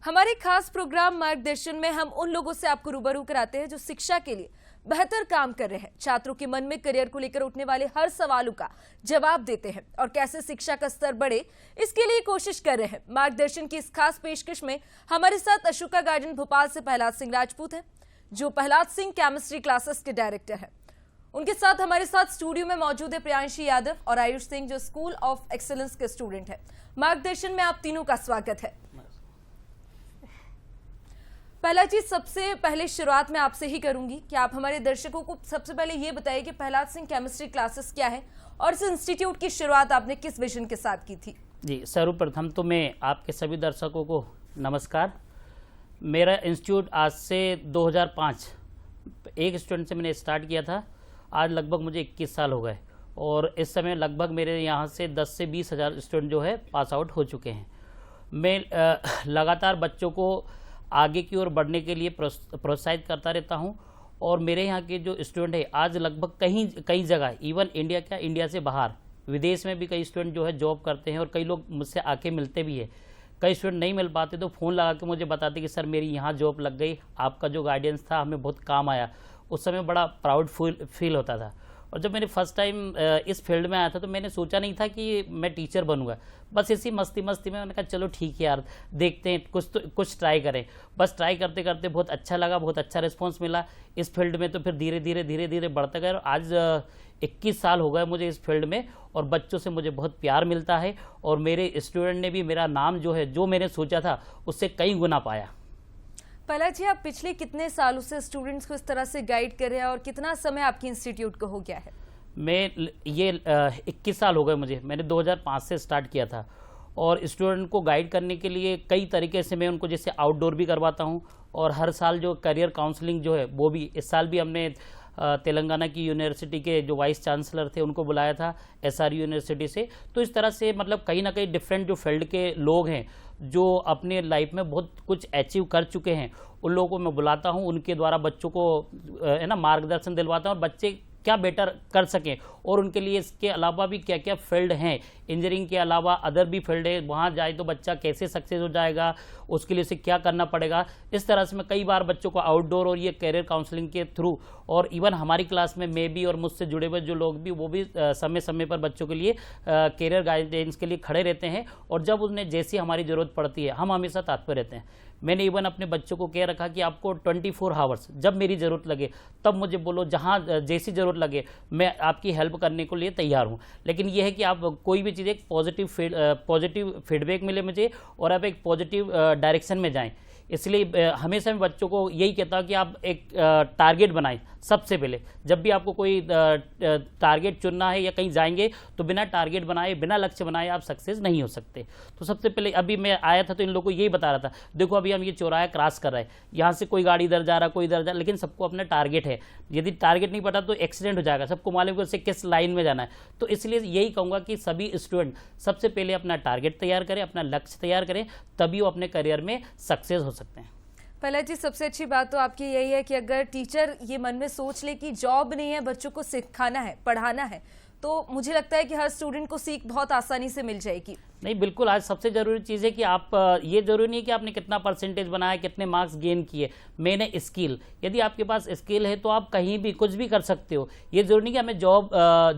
हमारे खास प्रोग्राम मार्गदर्शन में हम उन लोगों से आपको रूबरू कराते हैं जो शिक्षा के लिए बेहतर काम कर रहे हैं, छात्रों के मन में करियर को लेकर उठने वाले हर सवालों का जवाब देते हैं और कैसे शिक्षा का स्तर बढ़े इसके लिए कोशिश कर रहे हैं। मार्गदर्शन की इस खास पेशकश में हमारे साथ अशोका गार्डन भोपाल से प्रहलाद सिंह राजपूत हैं, जो प्रहलाद सिंह केमिस्ट्री क्लासेस के डायरेक्टर हैं। उनके साथ हमारे साथ स्टूडियो में मौजूद है प्रियांशी यादव और आयुष सिंह, जो स्कूल ऑफ एक्सीलेंस के स्टूडेंट है। मार्गदर्शन में आप तीनों का स्वागत है। पहला चीज सबसे पहले शुरुआत में आपसे ही करूंगी कि आप हमारे दर्शकों को सबसे पहले ये बताइए कि प्रहलाद सिंह केमिस्ट्री क्लासेस क्या है और इस इंस्टीट्यूट की शुरुआत आपने किस विजन के साथ की थी। जी, सर्वप्रथम तो मैं आपके सभी दर्शकों को नमस्कार। मेरा इंस्टीट्यूट आज से 2005 एक स्टूडेंट से मैंने स्टार्ट किया था। आज लगभग मुझे 21 साल हो गए और इस समय लगभग मेरे यहाँ से 10 से 20 हज़ार स्टूडेंट जो है पास आउट हो चुके हैं। मैं लगातार बच्चों को आगे की ओर बढ़ने के लिए प्रोत्साहित करता रहता हूं और मेरे यहाँ के जो स्टूडेंट है आज लगभग कई जगह, इवन इंडिया से बाहर विदेश में भी कई स्टूडेंट जो है जॉब करते हैं और कई लोग मुझसे आके मिलते भी है। कई स्टूडेंट नहीं मिल पाते तो फ़ोन लगा के मुझे बताते कि सर मेरी यहाँ जॉब लग गई, आपका जो गाइडेंस था हमें बहुत काम आया। उस समय बड़ा प्राउड फील होता था। और जब मैंने फर्स्ट टाइम इस फील्ड में आया था तो मैंने सोचा नहीं था कि मैं टीचर बनूंगा। बस इसी मस्ती में मैंने कहा चलो ठीक है यार, देखते हैं, कुछ ट्राई करें। बस ट्राई करते करते बहुत अच्छा लगा, बहुत अच्छा रिस्पांस मिला इस फील्ड में। तो फिर धीरे धीरे बढ़ते गए और आज 21 साल हो गए मुझे इस फील्ड में और बच्चों से मुझे बहुत प्यार मिलता है और मेरे स्टूडेंट ने भी मेरा नाम जो है, जो मैंने सोचा था उससे कई गुना पाया। प्रहलाद जी, आप पिछले कितने सालों से स्टूडेंट्स को इस तरह से गाइड कर रहे हैं और कितना समय आपके इंस्टीट्यूट को हो गया है? मैं ये 21 साल हो गए मुझे। मैंने 2005 से स्टार्ट किया था और स्टूडेंट को गाइड करने के लिए कई तरीके से मैं उनको जैसे आउटडोर भी करवाता हूं और हर साल जो करियर काउंसलिंग जो है वो भी, इस साल भी हमने तेलंगाना की यूनिवर्सिटी के जो वाइस चांसलर थे उनको बुलाया था SRU यूनिवर्सिटी से। तो इस तरह से मतलब कहीं ना कहीं डिफरेंट जो फील्ड के लोग हैं जो अपने लाइफ में बहुत कुछ अचीव कर चुके हैं उन लोगों को मैं बुलाता हूं, उनके द्वारा बच्चों को है ना मार्गदर्शन दिलवाता हूं और बच्चे क्या बेटर कर सकें और उनके लिए इसके अलावा भी क्या क्या फील्ड हैं, इंजीनियरिंग के अलावा अदर भी फील्ड है, वहाँ जाए तो बच्चा कैसे सक्सेस हो जाएगा, उसके लिए उसे क्या करना पड़ेगा। इस तरह से मैं कई बार बच्चों को आउटडोर और ये करियर काउंसलिंग के थ्रू और इवन हमारी क्लास में मैं भी और मुझसे जुड़े हुए जो लोग भी वो भी समय समय पर बच्चों के लिए करियर गाइडेंस के लिए खड़े रहते हैं और जब उन्हें जैसी हमारी ज़रूरत पड़ती है हम हमेशा तत्पर रहते हैं। मैंने इवन अपने बच्चों को कह रखा कि आपको 24 आवर्स जब मेरी ज़रूरत लगे तब मुझे बोलो, जहाँ जैसी ज़रूरत लगे मैं आपकी हेल्प करने के लिए तैयार हूँ। लेकिन यह है कि आप कोई भी चीज़ एक पॉजिटिव फीडबैक मिले मुझे और आप एक पॉजिटिव डायरेक्शन में जाएं। इसलिए हमेशा मैं बच्चों को यही कहता हूँ कि आप एक टारगेट बनाएं। सबसे पहले जब भी आपको कोई टारगेट चुनना है या कहीं जाएंगे तो बिना टारगेट बनाए, बिना लक्ष्य बनाए आप सक्सेस नहीं हो सकते। तो सबसे पहले अभी मैं आया था तो इन लोगों को यही बता रहा था, देखो अभी हम ये चौराहा क्रॉस कर रहे हैं, यहाँ से कोई गाड़ी इधर जा रहा, कोई इधर जा रहा, लेकिन सबको अपना टारगेट है। यदि टारगेट नहीं पता तो एक्सीडेंट हो जाएगा, सबको मालूम है उससे किस लाइन में जाना है। तो इसलिए यही कहूँगा कि सभी स्टूडेंट सबसे पहले अपना टारगेट तैयार करें, अपना लक्ष्य तैयार करें, तभी वो अपने करियर में सक्सेस हो सकते हैं। प्रहलाद जी, सबसे अच्छी बात तो आपकी यही है कि अगर टीचर ये मन में सोच ले कि जॉब नहीं है, बच्चों को सिखाना है, पढ़ाना है, तो मुझे लगता है कि हर स्टूडेंट को सीख बहुत आसानी से मिल जाएगी। नहीं, बिल्कुल। आज सबसे जरूरी चीज़ है कि आप, ये जरूरी नहीं है कि आपने कितना परसेंटेज बनाया, कितने मार्क्स गेन किए। मैंने स्किल, यदि आपके पास स्किल है तो आप कहीं भी कुछ भी कर सकते हो। ये जरूरी नहीं कि हमें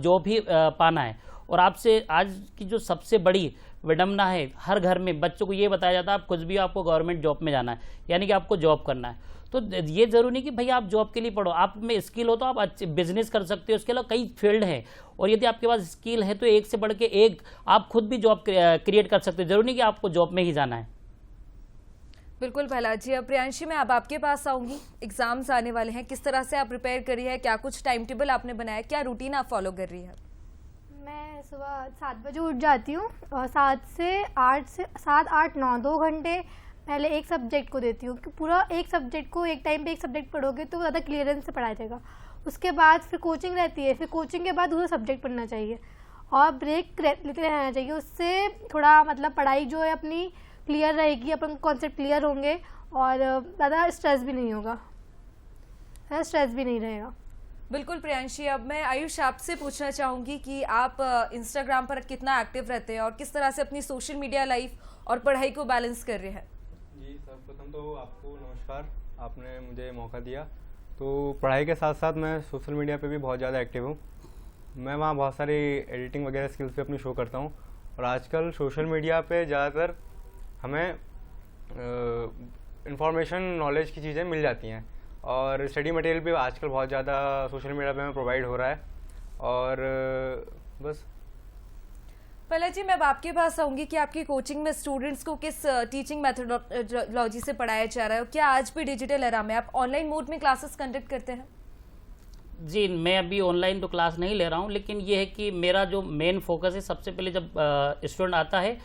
जॉब ही पाना है। और आपसे आज की जो सबसे बड़ी विडम्बना है, हर घर में बच्चों को ये बताया जाता है आप कुछ भी, आपको गवर्नमेंट जॉब में जाना है, यानी कि आपको जॉब करना है। तो ये जरूरी नहीं कि भाई आप जॉब के लिए पढ़ो, आप में स्किल हो तो आप अच्छे बिजनेस कर सकते हो। उसके अलावा कई फील्ड हैं और यदि आपके पास स्किल है तो एक से बढ़ के एक आप खुद भी जॉब क्रिएट कर सकते हो। जरूरी नहीं कि आपको जॉब में ही जाना है। बिल्कुल प्रहलाद जी। अब प्रियांशी, मैं अब आपके पास आऊंगी। एग्जाम्स आने वाले हैं, किस तरह से आप प्रिपेयर करी है, क्या कुछ टाइम टेबल आपने बनाया, क्या रूटीन आप फॉलो कर रही है? मैं सुबह 7 बजे उठ जाती हूँ और 7 से 8 9 2 घंटे पहले एक सब्जेक्ट को देती हूँ कि पूरा एक सब्जेक्ट को एक टाइम पे एक सब्जेक्ट पढ़ोगे तो ज़्यादा क्लियरेंस से पढ़ाया जाएगा। उसके बाद फिर कोचिंग रहती है, फिर कोचिंग के बाद दूसरा सब्जेक्ट पढ़ना चाहिए और ब्रेक लेते रहना चाहिए। उससे थोड़ा मतलब पढ़ाई जो है अपनी क्लियर रहेगी, अपन कॉन्सेप्ट क्लियर होंगे और ज़्यादा स्ट्रेस भी नहीं होगा, स्ट्रेस भी नहीं रहेगा। बिल्कुल प्रियांशी। अब मैं आयुष आपसे पूछना चाहूँगी कि आप इंस्टाग्राम पर कितना एक्टिव रहते हैं और किस तरह से अपनी सोशल मीडिया लाइफ और पढ़ाई को बैलेंस कर रहे हैं? जी, सर्वप्रथम तो आपको नमस्कार, आपने मुझे मौका दिया। तो पढ़ाई के साथ साथ मैं सोशल मीडिया पे भी बहुत ज़्यादा एक्टिव हूँ। मैं वहाँ बहुत सारी एडिटिंग वगैरह स्किल्स पे अपनी शो करता हूँ। और आजकल सोशल मीडिया पे ज़्यादातर हमें इंफॉर्मेशन नॉलेज की चीज़ें मिल जाती हैं और स्टडी मटेरियल भी आजकल बहुत ज़्यादा सोशल मीडिया पे हमें प्रोवाइड हो रहा है। और बस पहले जी मैं अब आपके पास आऊंगी कि आपकी कोचिंग में स्टूडेंट्स को किस टीचिंग मेथोडोलॉजी से पढ़ाया जा रहा है और क्या आज भी डिजिटल एरा में आप ऑनलाइन मोड में क्लासेस कंडक्ट करते हैं? जी, मैं अभी ऑनलाइन तो क्लास नहीं ले रहा हूँ, लेकिन ये है कि मेरा जो मेन फोकस है, सबसे पहले जब स्टूडेंट आता है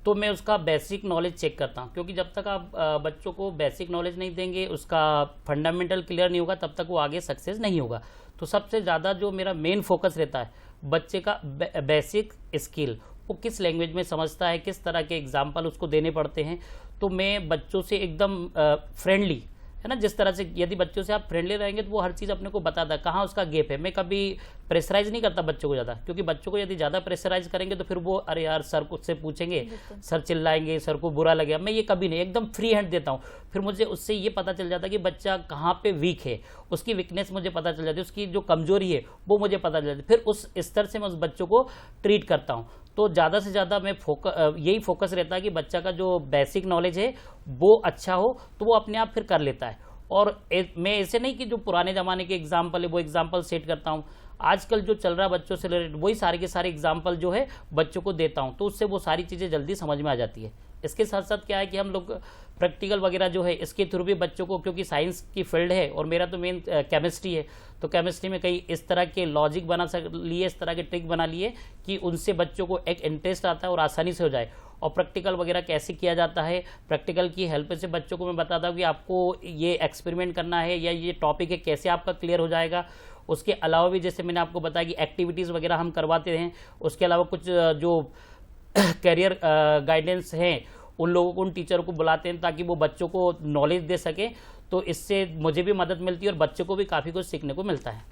तो मैं उसका बेसिक नॉलेज चेक करता हूँ, क्योंकि जब तक आप बच्चों को बेसिक नॉलेज नहीं देंगे, उसका फंडामेंटल क्लियर नहीं होगा, तब तक वो आगे सक्सेस नहीं होगा। तो सबसे ज़्यादा जो मेरा मेन फोकस रहता है, बच्चे का बेसिक स्किल, वो किस लैंग्वेज में समझता है, किस तरह के एग्जाम्पल उसको देने पड़ते हैं। तो मैं बच्चों से एकदम फ्रेंडली, है ना, जिस तरह से यदि बच्चों से आप फ्रेंडली रहेंगे तो वो हर चीज़ अपने को बताता है कहाँ उसका गैप है। मैं कभी प्रेशराइज नहीं करता बच्चों को ज़्यादा, क्योंकि बच्चों को यदि ज़्यादा प्रेशराइज करेंगे तो फिर वो अरे यार सर को से पूछेंगे, सर चिल्लाएंगे, सर को बुरा लगेगा। मैं ये कभी नहीं, एकदम फ्री हैंड देता हूँ। फिर मुझे उससे ये पता चल जाता है कि बच्चा कहाँ पे वीक है, उसकी वीकनेस मुझे पता चल जाती है, उसकी जो कमजोरी है वो मुझे पता चल जाती है। फिर उस स्तर से मैं उस बच्चों को ट्रीट करता हूँ। तो ज़्यादा से ज़्यादा मैं यही फोकस रहता है कि बच्चा का जो बेसिक नॉलेज है वो अच्छा हो, तो वो अपने आप फिर कर लेता है। और मैं ऐसे नहीं कि जो पुराने ज़माने के एग्जाम्पल है वो एग्जाम्पल सेट करता हूँ, आजकल जो चल रहा है बच्चों से रिलेटेड वही सारे के सारे एग्जाम्पल जो है बच्चों को देता हूँ, तो उससे वो सारी चीज़ें जल्दी समझ में आ जाती है। इसके साथ साथ क्या है कि हम लोग प्रैक्टिकल वगैरह जो है इसके थ्रू भी बच्चों को, क्योंकि साइंस की फील्ड है और मेरा तो मेन केमिस्ट्री है, तो केमिस्ट्री में कई इस तरह के लॉजिक बना लिए, इस तरह के ट्रिक बना लिए कि उनसे बच्चों को एक इंटरेस्ट आता है और आसानी से हो जाए। और प्रैक्टिकल वगैरह कैसे किया जाता है, प्रैक्टिकल की हेल्प से बच्चों को मैं बताता हूँ कि आपको ये एक्सपेरिमेंट करना है या ये टॉपिक है, कैसे आपका क्लियर हो जाएगा। उसके अलावा भी जैसे मैंने आपको बताया कि एक्टिविटीज़ वगैरह हम करवाते हैं। उसके अलावा कुछ जो करियर गाइडेंस हैं उन लोगों को, उन टीचर को बुलाते हैं ताकि वो बच्चों को नॉलेज दे सकें। तो इससे मुझे भी मदद मिलती है और बच्चों को भी काफ़ी कुछ सीखने को मिलता है।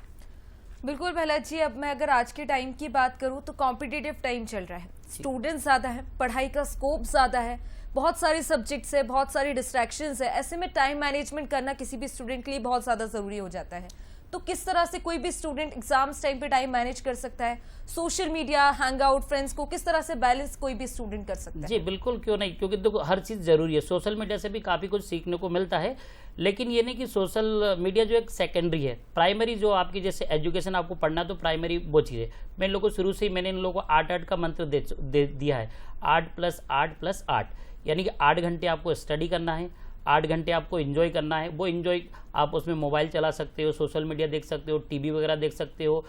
बिल्कुल प्रहलाद जी, अब मैं अगर आज के टाइम की बात करूं तो कॉम्पिटिटिव टाइम चल रहा है, स्टूडेंट्स ज़्यादा है, पढ़ाई का स्कोप ज़्यादा है, बहुत सारे सब्जेक्ट्स है, बहुत सारी डिस्ट्रैक्शंस है। ऐसे में टाइम मैनेजमेंट करना किसी भी स्टूडेंट के लिए बहुत ज़्यादा ज़रूरी हो जाता है। तो किस तरह से कोई भी स्टूडेंट एग्जाम्स टाइम पे टाइम मैनेज कर सकता है? Social media, hang out, friends को किस तरह से बैलेंस कोई भी स्टूडेंट कर सकता है? जी बिल्कुल, क्यों नहीं, क्योंकि देखो हर चीज़ ज़रूरी है। सोशल मीडिया से भी काफ़ी कुछ सीखने को मिलता है, लेकिन ये नहीं कि सोशल मीडिया जो एक सेकेंडरी है, प्राइमरी जो आपकी जैसे एजुकेशन आपको पढ़ना है तो प्राइमरी वो चीज़ है। मैं इन लोगों को शुरू से ही मैंने इन लोगों को 8-8 का मंत्र दिया है, 8+8+8, यानी कि 8 घंटे आपको स्टडी करना है, 8 घंटे आपको एंजॉय करना है। वो एंजॉय आप उसमें मोबाइल चला सकते हो, सोशल मीडिया देख सकते हो, टीवी वगैरह देख सकते हो,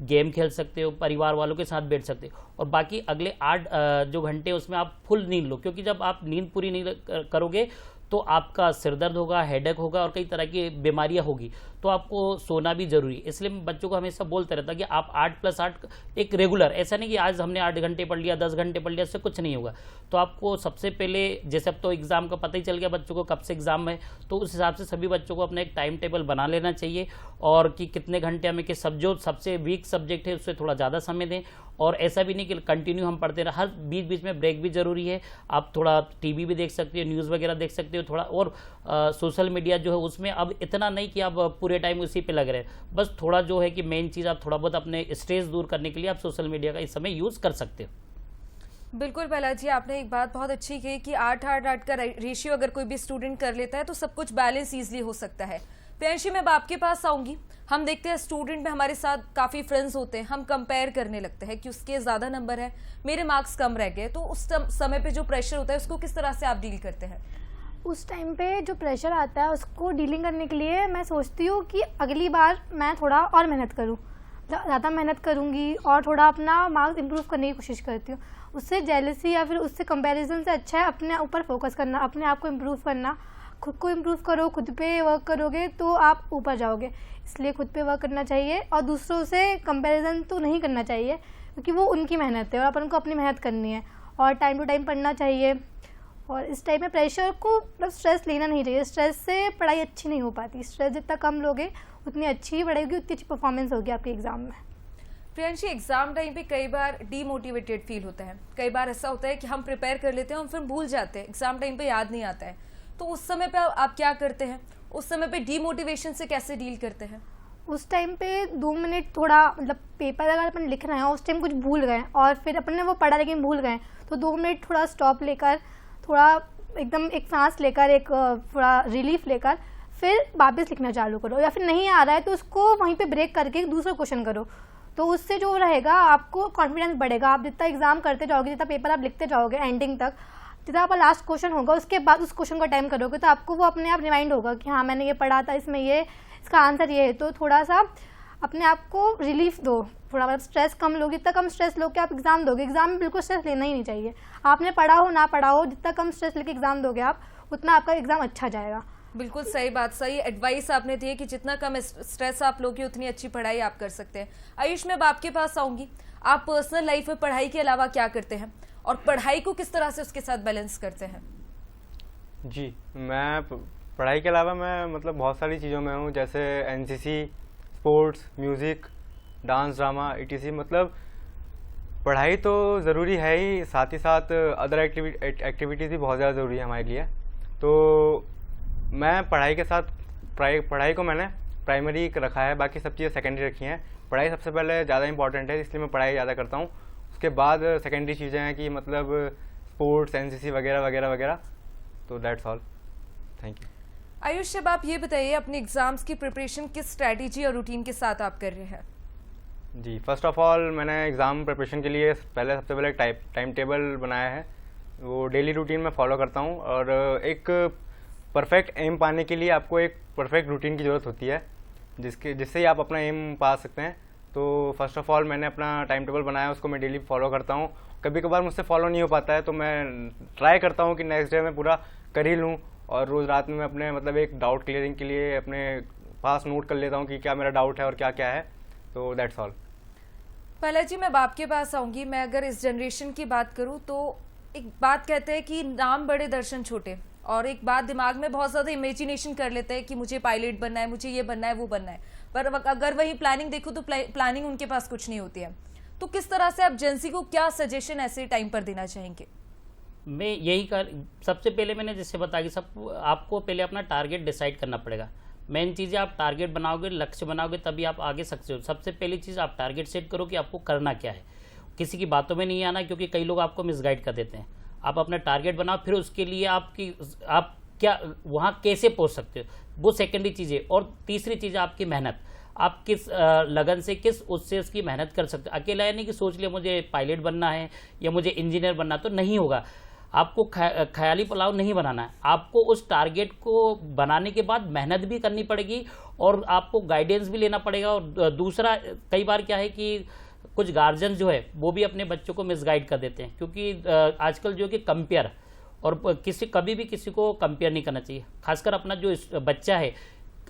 गेम खेल सकते हो, परिवार वालों के साथ बैठ सकते हो। और बाकी अगले 8 जो घंटे उसमें आप फुल नींद लो, क्योंकि जब आप नींद पूरी नहीं करोगे तो आपका सिरदर्द होगा, हेडेक होगा और कई तरह की बीमारियां होगी। तो आपको सोना भी जरूरी है। इसलिए मैं बच्चों को हमेशा बोलते रहता कि आप 8+8 एक रेगुलर, ऐसा नहीं कि आज हमने 8 घंटे पढ़ लिया, 10 घंटे पढ़ लिया, इससे कुछ नहीं होगा। तो आपको सबसे पहले, जैसे अब तो एग्जाम का पता ही चल गया बच्चों को कब से एग्जाम है, तो उस हिसाब से सभी बच्चों को अपना एक टाइम टेबल बना लेना चाहिए और कि कितने घंटे हमें जो सबसे वीक सब्जेक्ट है उससे थोड़ा ज़्यादा समय दें। और ऐसा भी नहीं कि कंटिन्यू हम पढ़ते रहे, हर बीच बीच में ब्रेक भी जरूरी है। आप थोड़ा टीवी भी देख सकते हो, न्यूज़ वगैरह देख सकते हो थोड़ा। और सोशल मीडिया जो है उसमें अब इतना नहीं कि आप पूरे टाइम उसी पे लग रहे हैं, बस थोड़ा जो है कि मेन चीज़ आप थोड़ा बहुत अपने स्ट्रेस दूर करने के लिए आप सोशल मीडिया का इस समय यूज़ कर सकते हो। बिल्कुल प्रहलाद जी, आपने एक बात बहुत अच्छी कही कि 8-8 का रेशियो अगर कोई भी स्टूडेंट कर लेता है तो सब कुछ बैलेंस ईजिली हो सकता है। प्रियांशी, मैं आपके पास आऊंगी। हम देखते हैं स्टूडेंट में हमारे साथ काफ़ी फ्रेंड्स होते हैं, हम कंपेयर करने लगते हैं कि उसके ज़्यादा नंबर है, मेरे मार्क्स कम रह गए। तो उस समय पे जो प्रेशर होता है उसको किस तरह से आप डील करते हैं? उस टाइम पे जो प्रेशर आता है उसको डीलिंग करने के लिए मैं सोचती हूँ कि अगली बार मैं थोड़ा और मेहनत करूँ, ज़्यादा मेहनत करूँगी और थोड़ा अपना मार्क्स इंप्रूव करने की कोशिश करती हूँ। उससे जेलसी या फिर उससे कंपैरिजन से अच्छा है अपने ऊपर फोकस करना, अपने आप को इम्प्रूव करना। खुद को इम्प्रूव करो, खुद पे वर्क करोगे तो आप ऊपर जाओगे। इसलिए खुद पे वर्क करना चाहिए और दूसरों से कंपैरिजन तो नहीं करना चाहिए, क्योंकि वो उनकी मेहनत है और अपन को अपनी मेहनत करनी है। और टाइम टू टाइम पढ़ना चाहिए। और इस टाइम में प्रेशर को, मतलब स्ट्रेस लेना नहीं चाहिए। स्ट्रेस से पढ़ाई अच्छी नहीं हो पाती। स्ट्रेस जितना कम लोगे उतनी अच्छी पढ़ाई होगी, उतनी अच्छी परफॉर्मेंस होगी आपके एग्जाम में। प्रियांशी, एग्जाम टाइम पे कई बार डीमोटिवेटेड फील होता है, कई बार ऐसा होता है कि हम प्रिपेयर कर लेते हैं और फिर भूल जाते हैं, एग्जाम टाइम पे याद नहीं आता है। तो उस समय पे आप क्या करते हैं? उस समय पे डीमोटिवेशन से कैसे डील करते हैं? उस टाइम पे 2 मिनट थोड़ा मतलब पेपर अगर अपन लिख रहे हैं उस टाइम कुछ भूल गए और फिर अपन ने वो पढ़ा लेकिन भूल गए, तो 2 मिनट थोड़ा स्टॉप लेकर, थोड़ा एकदम एक सांस लेकर, एक थोड़ा रिलीफ लेकर फिर वापस लिखना चालू करो। या फिर नहीं आ रहा है तो उसको वहीं पे ब्रेक करके एक दूसरा क्वेश्चन करो, तो उससे जो रहेगा आपको कॉन्फिडेंस बढ़ेगा। आप जितना एग्जाम करते जाओगे, जितना पेपर आप लिखते जाओगे एंडिंग तक, जितना आपका लास्ट क्वेश्चन होगा उसके बाद उस क्वेश्चन का टाइम करोगे तो आपको वो अपने आप रिमाइंड होगा कि हाँ मैंने ये पढ़ा था, इसमें ये इसका आंसर ये है। तो थोड़ा सा अपने आप को रिलीफ दो, थोड़ा मतलब स्ट्रेस कम लोगे, जितना कम स्ट्रेस लो के आप एग्जाम दोगे। एग्जाम में बिल्कुल स्ट्रेस लेना ही नहीं चाहिए, आपने पढ़ा हो ना पढ़ा हो, जितना कम स्ट्रेस लेके एग्जाम दोगे आप उतना आपका एग्जाम अच्छा जाएगा। बिल्कुल सही बात, सही एडवाइस आपने दी है कि जितना कम स्ट्रेस आप लोगे उतनी अच्छी पढ़ाई आप कर सकते हैं। आयुष, मैं आपके पास आऊंगी, आप पर्सनल लाइफ में पढ़ाई के अलावा क्या करते हैं और पढ़ाई को किस तरह से उसके साथ बैलेंस करते हैं? जी, मैं पढ़ाई के अलावा मैं मतलब बहुत सारी चीज़ों में हूँ, जैसे NCC, sports, music, dance, drama, etc। मतलब पढ़ाई तो ज़रूरी है ही, साथ ही साथ अदर एक्टिविटीज़ भी बहुत ज़्यादा ज़रूरी है हमारे लिए। तो मैं पढ़ाई के साथ पढ़ाई को मैंने प्राइमरी रखा है, बाकी सब चीज़ें सेकेंडरी रखी हैं। पढ़ाई सबसे पहले ज़्यादा इंपॉर्टेंट है, इसलिए मैं पढ़ाई ज़्यादा करता हूँ। उसके बाद सेकेंडरी चीज़ें हैं कि मतलब स्पोर्ट्स, एनसीसी वगैरह वगैरह वगैरह। तो that's all, thank you. Ayush, अब आप ये बताइए अपने एग्जाम्स की प्रिपरेशन किस स्ट्रैटेजी और रूटीन के साथ आप कर रहे हैं? जी, फर्स्ट ऑफ ऑल मैंने एग्ज़ाम प्रिपरेशन के लिए सबसे पहले टाइम टेबल बनाया है, वो डेली रूटीन में फॉलो करता हूँ। और एक परफेक्ट एम पाने के लिए आपको एक परफेक्ट रूटीन की ज़रूरत होती है, जिससे ही आप अपना एम पा सकते हैं। तो फर्स्ट ऑफ ऑल मैंने अपना टाइम टेबल बनाया, उसको मैं डेली फॉलो करता हूँ। कभी कभार मुझसे फॉलो नहीं हो पाता है तो मैं ट्राई करता हूँ कि नेक्स्ट डे में पूरा कर ही लूँ। और रोज़ रात में मैं अपने मतलब एक डाउट क्लियरिंग के लिए अपने पास नोट कर लेता हूँ कि क्या मेरा डाउट है और क्या क्या है। तो दैट्स ऑल। पहला जी, मैं बाप के पास आऊंगी। मैं अगर इस जनरेशन की बात करूं तो एक बात कहते हैं कि नाम बड़े दर्शन छोटे, और एक बात दिमाग में बहुत ज़्यादा इमेजिनेशन कर लेते हैं कि मुझे पायलट बनना है, मुझे ये बनना है, वो बनना है, पर अगर वही प्लानिंग देखो तो प्लानिंग उनके पास कुछ नहीं होती है। तो किस तरह से आप जेंसी को क्या सजेशन ऐसे टाइम पर देना चाहेंगे? मैं यही सबसे पहले मैंने जैसे बताया कि आपको पहले अपना टारगेट डिसाइड करना पड़ेगा। मेन चीज़ है आप टारगेट बनाओगे, लक्ष्य बनाओगे, तभी आप आगे सक्सेस हो। सबसे पहली चीज़ आप टारगेट सेट करो कि आपको करना क्या है, किसी की बातों में नहीं आना, क्योंकि कई लोग आपको मिसगाइड कर देते हैं। आप अपना टारगेट बनाओ, फिर उसके लिए आप क्या वहाँ कैसे पहुँच सकते हो, वो सेकेंडरी चीज़ है। और तीसरी चीज़ है आपकी मेहनत, आप किस लगन से, किस उससे उसकी मेहनत कर सकते हो। अकेला है नहीं कि सोच लिया मुझे पायलट बनना है या मुझे इंजीनियर बनना, तो नहीं होगा। आपको ख्याली पुलाव नहीं बनाना है, आपको उस टारगेट को बनाने के बाद मेहनत भी करनी पड़ेगी और आपको गाइडेंस भी लेना पड़ेगा। और दूसरा, कई बार क्या है कि कुछ गार्जियन जो है वो भी अपने बच्चों को मिसगाइड कर देते हैं, क्योंकि आजकल जो कि कंपेयर, और कभी भी किसी को कंपेयर नहीं करना चाहिए। खासकर अपना जो बच्चा है,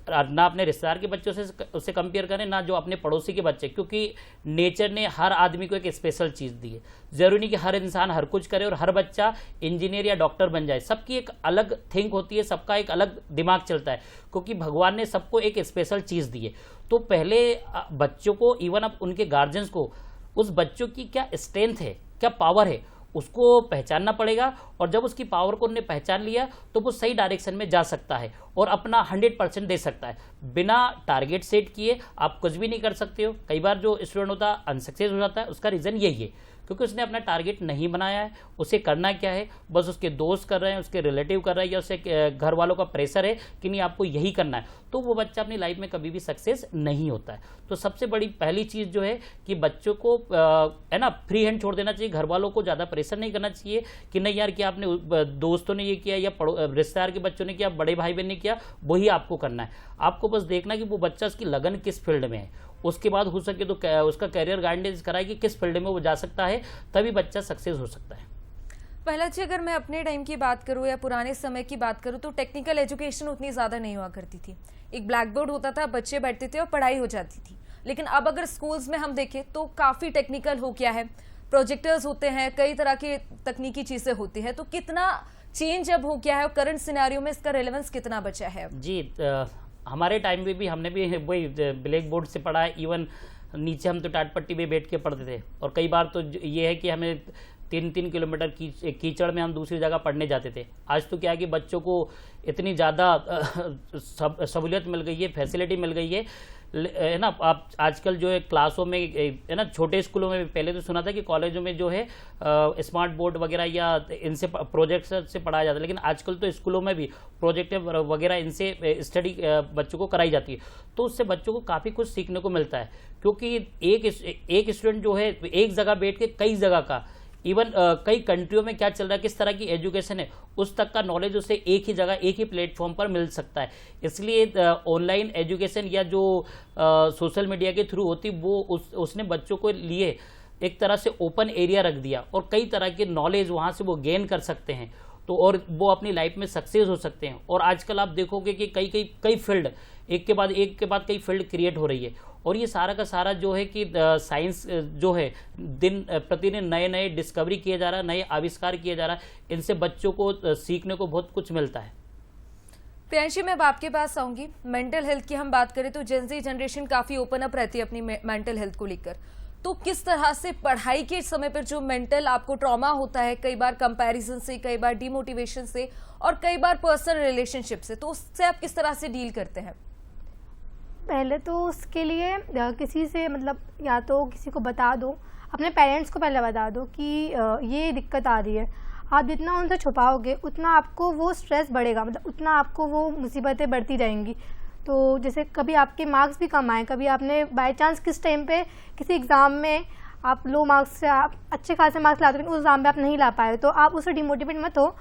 ना अपने रिश्तेदार के बच्चों से उससे कंपेयर करें, ना जो अपने पड़ोसी के बच्चे, क्योंकि नेचर ने हर आदमी को एक स्पेशल चीज़ दी है। ज़रूरी नहीं कि हर इंसान हर कुछ करे और हर बच्चा इंजीनियर या डॉक्टर बन जाए। सबकी एक अलग थिंक होती है, सबका एक अलग दिमाग चलता है, क्योंकि भगवान ने सबको एक स्पेशल चीज़ दी है। तो पहले बच्चों को, इवन अब उनके गार्जियंस को, उस बच्चों की क्या स्ट्रेंथ है, क्या पावर है, उसको पहचानना पड़ेगा। और जब उसकी पावर को उन्होंने पहचान लिया तो वो सही डायरेक्शन में जा सकता है और अपना 100% दे सकता है। बिना टारगेट सेट किए आप कुछ भी नहीं कर सकते हो। कई बार जो स्टूडेंट होता है अनसक्सेस हो जाता है, उसका रीज़न यही है क्योंकि उसने अपना टारगेट नहीं बनाया है। उसे करना क्या है, बस उसके दोस्त कर रहे हैं, उसके रिलेटिव कर रहे हैं, या उसके घर वालों का प्रेशर है कि नहीं आपको यही करना है, तो वो बच्चा अपनी लाइफ में कभी भी सक्सेस नहीं होता है। तो सबसे बड़ी पहली चीज़ जो है कि बच्चों को है ना फ्री हैंड छोड़ देना चाहिए। घर वालों को ज़्यादा प्रेशर नहीं करना चाहिए कि नहीं यार कि आपने दोस्तों ने ये किया या रिश्तेदार के बच्चों ने किया, बड़े भाई बहन ने किया, वही आपको करना है। आपको बस देखना कि वो बच्चा उसकी लगन किस फील्ड में है, उसके बाद हो सके तो उसका करियर गाइडेंस कराए कि किस फील्ड में वो जा सकता है, तभी बच्चा सक्सेस हो सकता है। पहला जी, अगर मैं अपने टाइम की बात करूं या पुराने समय की बात करूं तो टेक्निकल एजुकेशन उतनी ज़्यादा नहीं हुआ करती थी। एक ब्लैक बोर्ड होता था, बच्चे बैठते थे और पढ़ाई हो जाती थी। लेकिन अब अगर स्कूल्स में हम देखें तो काफ़ी टेक्निकल हो गया है, प्रोजेक्टर्स होते हैं, कई तरह की तकनीकी चीज़ें होती हैं। तो कितना चेंज अब हो गया है और करंट सिनेरियो में इसका रेलेवेंस कितना बचा है? जी, हमारे टाइम में भी हमने भी वही ब्लैक बोर्ड से पढ़ा है। इवन नीचे हम तो टाट पट्टी पे बैठ के पढ़ते थे, और कई बार तो ये है कि हमें 3-3 किलोमीटर कीचड़ में हम दूसरी जगह पढ़ने जाते थे। आज तो क्या है कि बच्चों को इतनी ज़्यादा सहूलियत मिल गई है, फैसिलिटी मिल गई है ना। आप आजकल जो है क्लासों में है ना, छोटे स्कूलों में पहले तो सुना था कि कॉलेजों में जो है स्मार्ट बोर्ड वगैरह या इनसे प्रोजेक्ट से पढ़ाया जाता है, लेकिन आजकल तो स्कूलों में भी प्रोजेक्ट वगैरह इनसे स्टडी बच्चों को कराई जाती है। तो उससे बच्चों को काफ़ी कुछ सीखने को मिलता है, क्योंकि एक स्टूडेंट जो है एक जगह बैठ के कई जगह का, इवन कई कंट्रियों में क्या चल रहा है, किस तरह की एजुकेशन है, उस तक का नॉलेज उसे एक ही जगह एक ही प्लेटफॉर्म पर मिल सकता है। इसलिए ऑनलाइन एजुकेशन या जो सोशल मीडिया के थ्रू होती वो उसने बच्चों को लिए एक तरह से ओपन एरिया रख दिया और कई तरह के नॉलेज वहाँ से वो गेन कर सकते हैं, तो और वो अपनी लाइफ में सक्सेस हो सकते हैं। और आजकल आप देखोगे कि कई फील्ड एक के बाद कई फील्ड क्रिएट हो रही है, और ये सारा का सारा जो है कि साइंस जो है दिन प्रतिदिन नए नए डिस्कवरी किया जा रहा है, नए आविष्कार किया जा रहा है, इनसे बच्चों को सीखने को बहुत कुछ मिलता है। प्रियांशी, मैं अब आपके पास आऊंगी। मेंटल हेल्थ की हम बात करें तो जेनजी जनरेशन काफी ओपन अप रहती है अपनी मेंटल हेल्थ को लेकर, तो किस तरह से पढ़ाई के समय पर जो मेंटल आपको ट्रॉमा होता है, कई बार कंपैरिजन से, कई बार डिमोटिवेशन से और कई बार पर्सनल रिलेशनशिप से, तो उससे आप किस तरह से डील करते हैं? पहले तो उसके लिए किसी से मतलब या तो किसी को बता दो, अपने पेरेंट्स को पहले बता दो कि ये दिक्कत आ रही है। आप जितना उनसे छुपाओगे उतना आपको वो स्ट्रेस बढ़ेगा, मतलब उतना आपको वो मुसीबतें बढ़ती जाएंगी। तो जैसे कभी आपके मार्क्स भी कम आए, कभी आपने बाय चांस किस टाइम पे किसी एग्ज़ाम में आप लो मार्क्स से आप अच्छे खासे मार्क्स लाते हो लेकिन उस एग्ज़ाम में आप नहीं ला पाए, तो आप उससे डिमोटिवेट मत हो।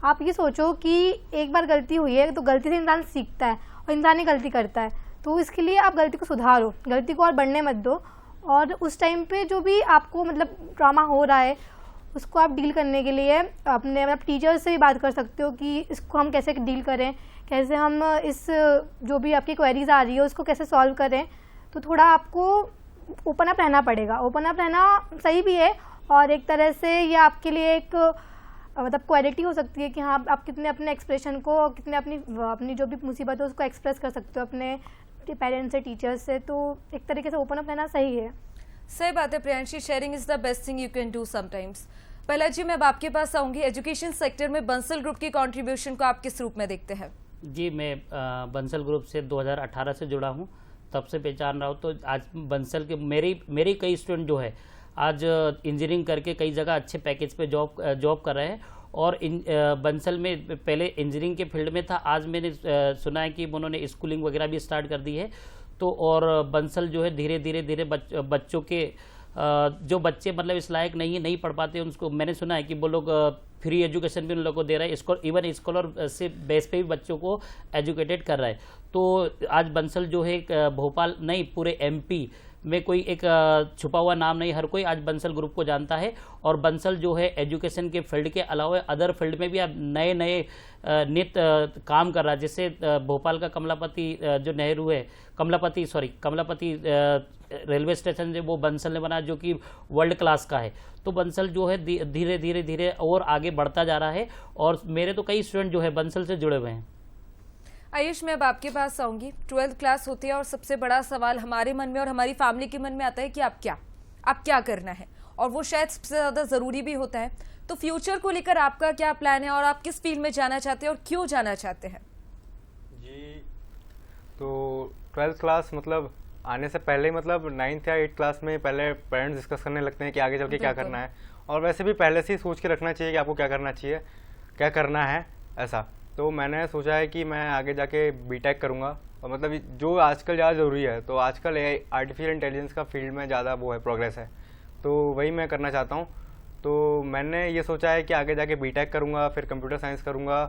आप ये सोचो कि एक बार गलती हुई है तो गलती से इंसान सीखता है और इंसान ही गलती करता है, तो इसके लिए आप गलती को सुधारो, गलती को और बढ़ने मत दो। और उस टाइम पे जो भी आपको मतलब ड्रामा हो रहा है उसको आप डील करने के लिए अपने मतलब टीचर्स से भी बात कर सकते हो कि इसको हम कैसे डील करें, कैसे हम इस जो भी आपकी क्वेरीज आ रही है उसको कैसे सॉल्व करें। तो थोड़ा आपको ओपन अप रहना पड़ेगा। ओपन अप रहना सही भी है और एक तरह से ये आपके लिए एक मतलब क्वालिटी हो सकती है कि हाँ आप कितने अपने एक्सप्रेशन को, कितने अपनी जो भी मुसीबत है उसको एक्सप्रेस कर सकते हो अपने पेरेंट्स से, टीचर्स से। तो एक तरीके से ओपन अप रहना सही है। सही बात है Priyanshi, sharing is the best thing you can do sometimes. पहला जी, मैं अब आपके पास आऊंगी। एजुकेशन सेक्टर में बंसल ग्रुप की कंट्रीब्यूशन को आप किस रूप में देखते हैं? जी, मैं बंसल ग्रुप से 2018 से जुड़ा हूँ, तब से पहचान रहा हूँ। तो आज बंसल के मेरे कई स्टूडेंट जो है आज इंजीनियरिंग करके कई जगह अच्छे पैकेज पे जॉब कर रहे हैं। और बंसल में पहले इंजीनियरिंग के फील्ड में था, आज मैंने सुना है कि उन्होंने स्कूलिंग वगैरह भी स्टार्ट कर दी है। तो और बंसल जो है धीरे धीरे बच्चों के जो बच्चे मतलब इस लायक नहीं पढ़ पाते, उनको मैंने सुना है कि वो लोग फ्री एजुकेशन भी उन लोगों को दे रहा है, इवन स्कॉलर से बेस पे भी बच्चों को एजुकेटेड कर रहा है। तो आज बंसल जो है भोपाल नहीं पूरे एमपी में कोई एक छुपा हुआ नाम नहीं, हर कोई आज बंसल ग्रुप को जानता है। और बंसल जो है एजुकेशन के फील्ड के अलावा अदर फील्ड में भी अब नए नित काम कर रहा है। जैसे भोपाल का कमलापति जो नेहरू है, कमलापति रेलवे स्टेशन जो वो बंसल ने बना, जो कि वर्ल्ड क्लास का है। तो बंसल जो है धीरे धीरे और आगे बढ़ता जा रहा है और मेरे तो कई स्टूडेंट जो है बंसल से जुड़े हुए हैं। आयुष, मैं अब आपके पास आऊंगी। 12th क्लास होती है और सबसे बड़ा सवाल हमारे मन में और हमारी फैमिली के मन में आता है कि आप क्या करना है, और वो शायद सबसे ज़्यादा ज़रूरी भी होता है। तो फ्यूचर को लेकर आपका क्या प्लान है और आप किस फील्ड में जाना चाहते हैं और क्यों जाना चाहते हैं? जी, तो 12th क्लास मतलब आने से पहले मतलब 9th या 8th क्लास में पहले पेरेंट्स डिस्कस करने लगते हैं कि आगे चल के क्या करना है, और वैसे भी पहले से ही सोच के रखना चाहिए कि आपको क्या करना चाहिए, क्या करना है ऐसा। तो मैंने सोचा है कि मैं आगे जाके बीटेक करूँगा, और मतलब जो आजकल ज़्यादा ज़रूरी है, तो आजकल आर्टिफिशियल इंटेलिजेंस का फील्ड में ज़्यादा वो है, प्रोग्रेस है, तो वही मैं करना चाहता हूँ। तो मैंने ये सोचा है कि आगे जाके बीटेक करूँगा, फिर कंप्यूटर साइंस करूँगा,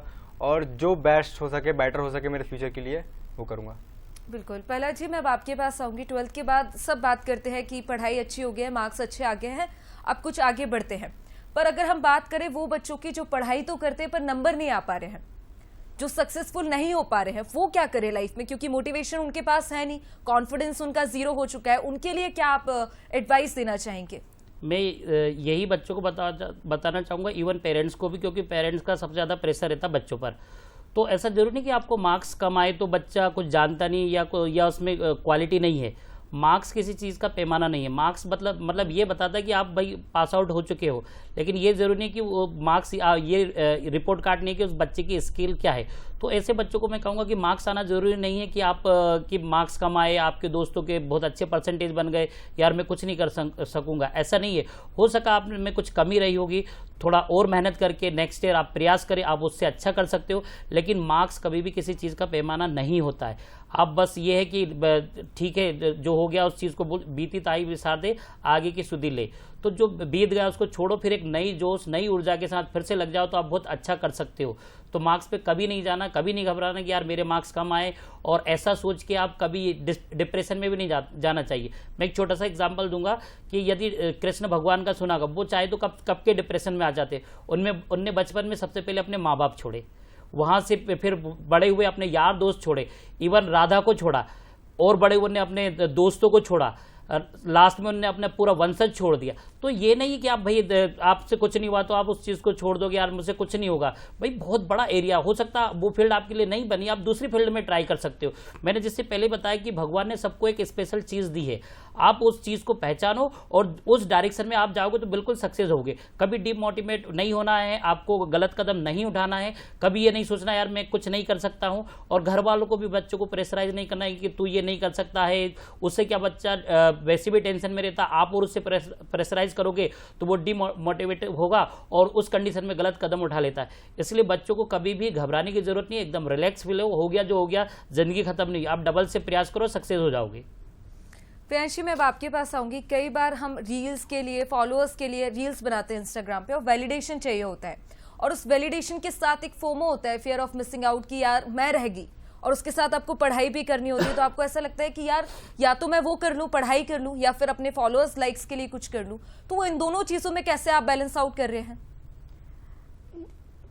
और जो बेस्ट हो सके, बेटर हो सके मेरे फ्यूचर के लिए वो करूँगा। बिल्कुल। पहला जी, मैं अब आपके पास आऊंगी। 12th के बाद सब बात करते हैं कि पढ़ाई अच्छी हो गई है, मार्क्स अच्छे आ गए हैं, अब कुछ आगे बढ़ते हैं। पर अगर हम बात करें वो बच्चों की जो पढ़ाई तो करते हैं पर नंबर नहीं आ पा रहे हैं, जो सक्सेसफुल नहीं हो पा रहे हैं, वो क्या करें लाइफ में, क्योंकि मोटिवेशन उनके पास है नहीं, कॉन्फिडेंस उनका जीरो हो चुका है, उनके लिए क्या आप एडवाइस देना चाहेंगे? मैं यही बच्चों को बताना चाहूँगा, इवन पेरेंट्स को भी, क्योंकि पेरेंट्स का सबसे ज़्यादा प्रेशर रहता है बच्चों पर। तो ऐसा जरूरी नहीं कि आपको मार्क्स कम आए तो बच्चा कुछ जानता नहीं या उसमें क्वालिटी नहीं है। मार्क्स किसी चीज़ का पैमाना नहीं है। मार्क्स मतलब ये बताता है कि आप भाई पास आउट हो चुके हो, लेकिन ये ज़रूरी नहीं कि वो मार्क्स ये रिपोर्ट कार्ड नहीं कि उस बच्चे की स्किल क्या है। तो ऐसे बच्चों को मैं कहूँगा कि मार्क्स आना ज़रूरी नहीं है कि आप कि मार्क्स कम आए, आपके दोस्तों के बहुत अच्छे परसेंटेज बन गए, यार मैं कुछ नहीं कर सकूँगा, ऐसा नहीं है। हो सका आप में कुछ कमी रही होगी, थोड़ा और मेहनत करके नेक्स्ट ईयर आप प्रयास करें, आप उससे अच्छा कर सकते हो। लेकिन मार्क्स कभी भी किसी चीज़ का पैमाना नहीं होता है। आप बस ये है कि ठीक है जो हो गया उस चीज़ को बीती ताई विसार दे, आगे की सुधि ले। तो जो बीत गया उसको छोड़ो, फिर एक नई जोश नई ऊर्जा के साथ फिर से लग जाओ, तो आप बहुत अच्छा कर सकते हो। तो मार्क्स पे कभी नहीं जाना, कभी नहीं घबराना कि यार मेरे मार्क्स कम आए, और ऐसा सोच के आप कभी डिप्रेशन में भी नहीं जाना चाहिए। मैं एक छोटा सा एग्जांपल दूंगा कि यदि कृष्ण भगवान का सुना, वो चाहे तो कब के डिप्रेशन में आ जाते। उनने बचपन में सबसे पहले अपने माँ बाप छोड़े, वहाँ से फिर बड़े हुए अपने यार दोस्त छोड़े, इवन राधा को छोड़ा, और बड़े हुए ने अपने दोस्तों को छोड़ा, लास्ट में उन्होंने अपना पूरा वंशज छोड़ दिया। तो ये नहीं कि आप भाई आपसे कुछ नहीं हुआ तो आप उस चीज़ को छोड़ दोगे, यार मुझसे कुछ नहीं होगा। भाई बहुत बड़ा एरिया हो सकता है, वो फील्ड आपके लिए नहीं बनी, आप दूसरी फील्ड में ट्राई कर सकते हो। मैंने जिससे पहले बताया कि भगवान ने सबको एक स्पेशल चीज़ दी है, आप उस चीज़ को पहचानो और उस डायरेक्शन में आप जाओगे तो बिल्कुल सक्सेस होगे। कभी डिमोटिवेट नहीं होना है, आपको गलत कदम नहीं उठाना है, कभी ये नहीं सोचना यार मैं कुछ नहीं कर सकता हूँ। और घर वालों को भी, बच्चों को प्रेशराइज नहीं करना है कि तू ये नहीं कर सकता है। उससे क्या बच्चा वैसे भी टेंशन में रहता, आप और उससे प्रेशराइज करोगे तो वो डिमोटिवेट होगा और उस कंडीशन में गलत कदम उठा लेता है। इसलिए बच्चों को कभी भी घबराने की जरूरत नहीं है, एकदम रिलैक्स फील हो गया जो हो गया, जिंदगी खत्म नहीं। आप डबल से प्रयास करो, सक्सेस हो जाओगे। प्रियांशी, मैं अब आपके पास आऊंगी। कई बार हम रील्स के लिए, फॉलोअर्स के लिए रील्स बनाते हैं इंस्टाग्राम पे, और वैलिडेशन चाहिए होता है, और उस वैलिडेशन के साथ एक फोमो होता है, फियर ऑफ मिसिंग आउट, कि यार मैं रहेगी, और उसके साथ आपको पढ़ाई भी करनी होती है। तो आपको ऐसा लगता है कि यार या तो मैं वो कर लूं, पढ़ाई कर लूं, या फिर अपने फॉलोअर्स लाइक्स के लिए कुछ कर लूं। तो वो इन दोनों चीजों में कैसे आप बैलेंस आउट कर रहे हैं?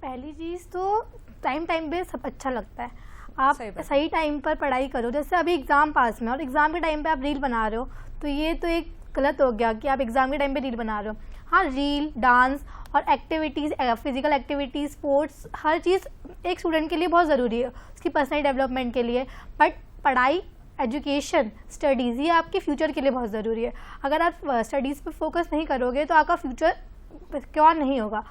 पहली चीज़ तो टाइम पे सब अच्छा लगता है। आप सही टाइम पर पढ़ाई करो। जैसे अभी एग्ज़ाम पास में, और एग्ज़ाम के टाइम पे आप रील बना रहे हो, तो ये तो एक गलत हो गया कि आप एग्ज़ाम के टाइम पे रील बना रहे हो। हाँ, रील, डांस और एक्टिविटीज़, फिजिकल एक्टिविटीज़, स्पोर्ट्स, हर चीज़ एक स्टूडेंट के लिए बहुत ज़रूरी है, उसकी पर्सनल डेवलपमेंट के लिए। बट पढ़ाई, एजुकेशन, स्टडीज़, ये आपके फ्यूचर के लिए बहुत ज़रूरी है। अगर आप स्टडीज़ पर फोकस नहीं करोगे तो आपका फ्यूचर सिक्योर नहीं होगा।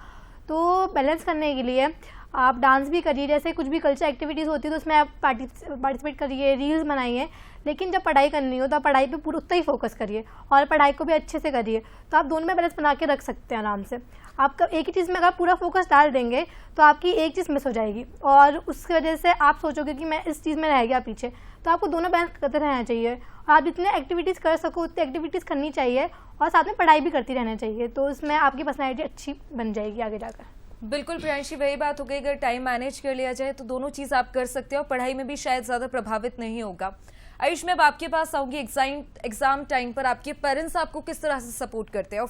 तो बैलेंस करने के लिए आप डांस भी करिए, जैसे कुछ भी कल्चर एक्टिविटीज़ होती है तो उसमें आप पार्टिसिपेट करिए, रील्स बनाइए। लेकिन जब पढ़ाई करनी हो तो आप पढ़ाई पे पूरा उतना ही फोकस करिए, और पढ़ाई को भी अच्छे से करिए। तो आप दोनों में बैलेंस बना के रख सकते हैं आराम से। आपका एक ही चीज़ में अगर पूरा फोकस डाल देंगे तो आपकी एक चीज़ मिस हो जाएगी, और उसकी वजह से आप सोचोगे कि मैं इस चीज़ में रह गया पीछे। तो आपको दोनों बैलेंस करते रहना चाहिए, और आप जितने एक्टिविटीज़ कर सको उतनी एक्टिविटीज़ करनी चाहिए, और साथ में पढ़ाई भी करती रहना चाहिए। तो उसमें आपकी पर्सनैलिटी अच्छी बन जाएगी आगे जाकर। बिल्कुल प्रियांशी, वही बात हो गई, अगर टाइम मैनेज कर लिया जाए तो दोनों चीज़ आप कर सकते हो, और पढ़ाई में भी शायद ज़्यादा प्रभावित नहीं होगा। आयुष, मैं अब आपके पास आऊंगी। एग्जाम टाइम पर आपके पेरेंट्स आपको किस तरह से सपोर्ट करते हैं, और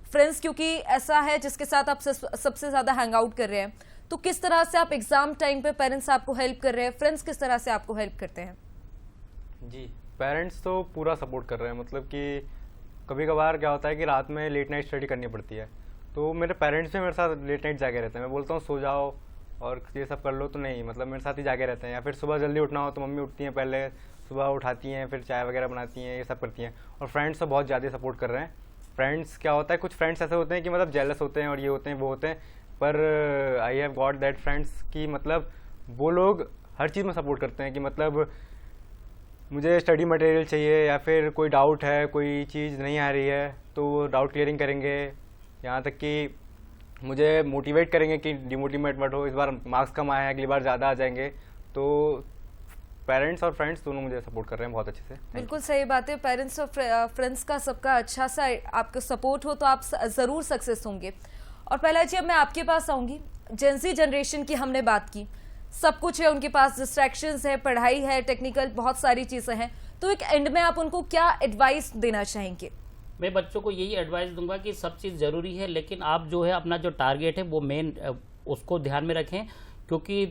फ्रेंड्स क्योंकि ऐसा है जिसके साथ आप सबसे ज़्यादा हैंग आउट कर रहे हैं, तो किस तरह से आप एग्जाम टाइम पे पेरेंट्स आपको हेल्प कर रहे हैं, फ्रेंड्स किस तरह से आपको हेल्प करते हैं? जी, पेरेंट्स तो पूरा सपोर्ट कर रहे हैं। मतलब कि कभी कभार क्या होता है कि रात में लेट नाइट स्टडी करनी पड़ती है, तो मेरे पेरेंट्स भी मेरे साथ लेट नाइट जाके रहते हैं। मैं बोलता हूँ सो जाओ और ये सब कर लो, तो नहीं, मतलब मेरे साथ ही जाके रहते हैं। या फिर सुबह जल्दी उठना हो तो मम्मी उठती हैं, पहले सुबह उठाती हैं, फिर चाय वगैरह बनाती हैं, ये सब करती हैं। और फ्रेंड्स तो बहुत ज़्यादा सपोर्ट कर रहे हैं। फ्रेंड्स क्या होता है, कुछ फ्रेंड्स ऐसे होते हैं कि मतलब जेलस होते हैं और ये होते हैं वो होते हैं, पर I have got that friends कि मतलब वो लोग हर चीज़ में सपोर्ट करते हैं। कि मतलब मुझे स्टडी मटेरियल चाहिए, या फिर कोई डाउट है, कोई चीज़ नहीं आ रही है, तो वो डाउट क्लियरिंग करेंगे। यहाँ तक कि मुझे मोटिवेट करेंगे कि डिमोटिवेट मत हो, इस बार मार्क्स कम आए हैं, अगली बार ज़्यादा आ जाएंगे। तो पेरेंट्स और फ्रेंड्स दोनों मुझे सपोर्ट कर रहे हैं बहुत अच्छे से। बिल्कुल सही बात है, पेरेंट्स और फ्रेंड्स का सबका अच्छा सा आपका सपोर्ट हो तो आप ज़रूर सक्सेस होंगे। और पहला जी, अब मैं आपके पास आऊँगी। जेनजी जनरेशन की हमने बात की, सब कुछ है उनके पास, डिस्ट्रैक्शंस है, पढ़ाई है, टेक्निकल बहुत सारी चीज़ें हैं। तो एक एंड में आप उनको क्या एडवाइस देना चाहेंगे? मैं बच्चों को यही एडवाइस दूंगा कि सब चीज़ ज़रूरी है, लेकिन आप जो है अपना जो टारगेट है वो मेन उसको ध्यान में रखें। क्योंकि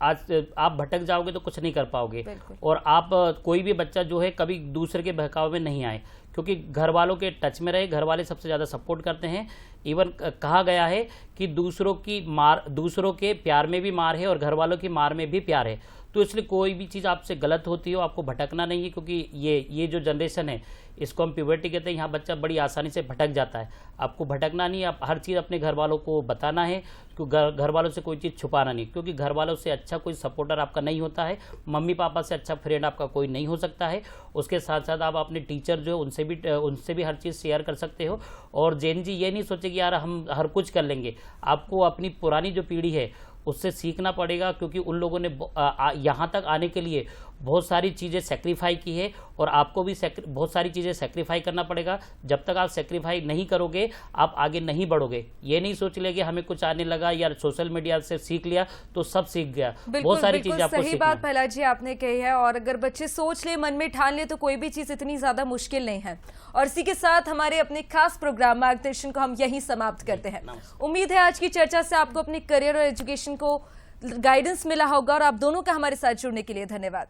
आज आप भटक जाओगे तो कुछ नहीं कर पाओगे। और आप कोई भी बच्चा जो है कभी दूसरे के बहकाव में नहीं आए, क्योंकि घर वालों के टच में रहे, घर वाले सबसे ज़्यादा सपोर्ट करते हैं। इवन कहा गया है कि दूसरों के प्यार में भी मार है और घर वालों की मार में भी प्यार है। तो इसलिए कोई भी चीज़ आपसे गलत होती हो आपको भटकना नहीं है, क्योंकि ये जो जनरेशन है इसको हम प्यूबर्टी कहते हैं, यहाँ बच्चा बड़ी आसानी से भटक जाता है। आपको भटकना नहीं है, आप हर चीज़ अपने घर वालों को बताना है, क्योंकि घर वालों से कोई चीज़ छुपाना नहीं, क्योंकि घर वालों से अच्छा कोई सपोर्टर आपका नहीं होता है, मम्मी पापा से अच्छा फ्रेंड आपका कोई नहीं हो सकता है। उसके साथ साथ आप अपने टीचर जो उनसे भी हर चीज़ शेयर कर सकते हो। और जेन जी ये नहीं सोचे कि यार हम हर कुछ कर लेंगे, आपको अपनी पुरानी जो पीढ़ी है उससे सीखना पड़ेगा, क्योंकि उन लोगों ने यहाँ तक आने के लिए बहुत सारी चीज़ें सेक्रीफाई की है और आपको भी बहुत सारी चीज़ें सेक्रीफाई करना पड़ेगा। जब तक आप सेक्रीफाई नहीं करोगे आप आगे नहीं बढ़ोगे। ये नहीं सोच ले कि हमें कुछ आने लगा या सोशल मीडिया से सीख लिया तो सब सीख गया, बहुत सारी चीज़ें आपको सही बात प्रहलाद जी आपने कही है। और अगर बच्चे सोच ले, मन में ठान ले तो कोई भी चीज़ इतनी ज़्यादा मुश्किल नहीं है। और इसी के साथ हमारे अपने खास प्रोग्राम मार्गदर्शन को हम यहीं समाप्त करते हैं। उम्मीद है आज की चर्चा से आपको अपने करियर और एजुकेशन को गाइडेंस मिला होगा और आप दोनों का हमारे साथ जुड़ने के लिए धन्यवाद।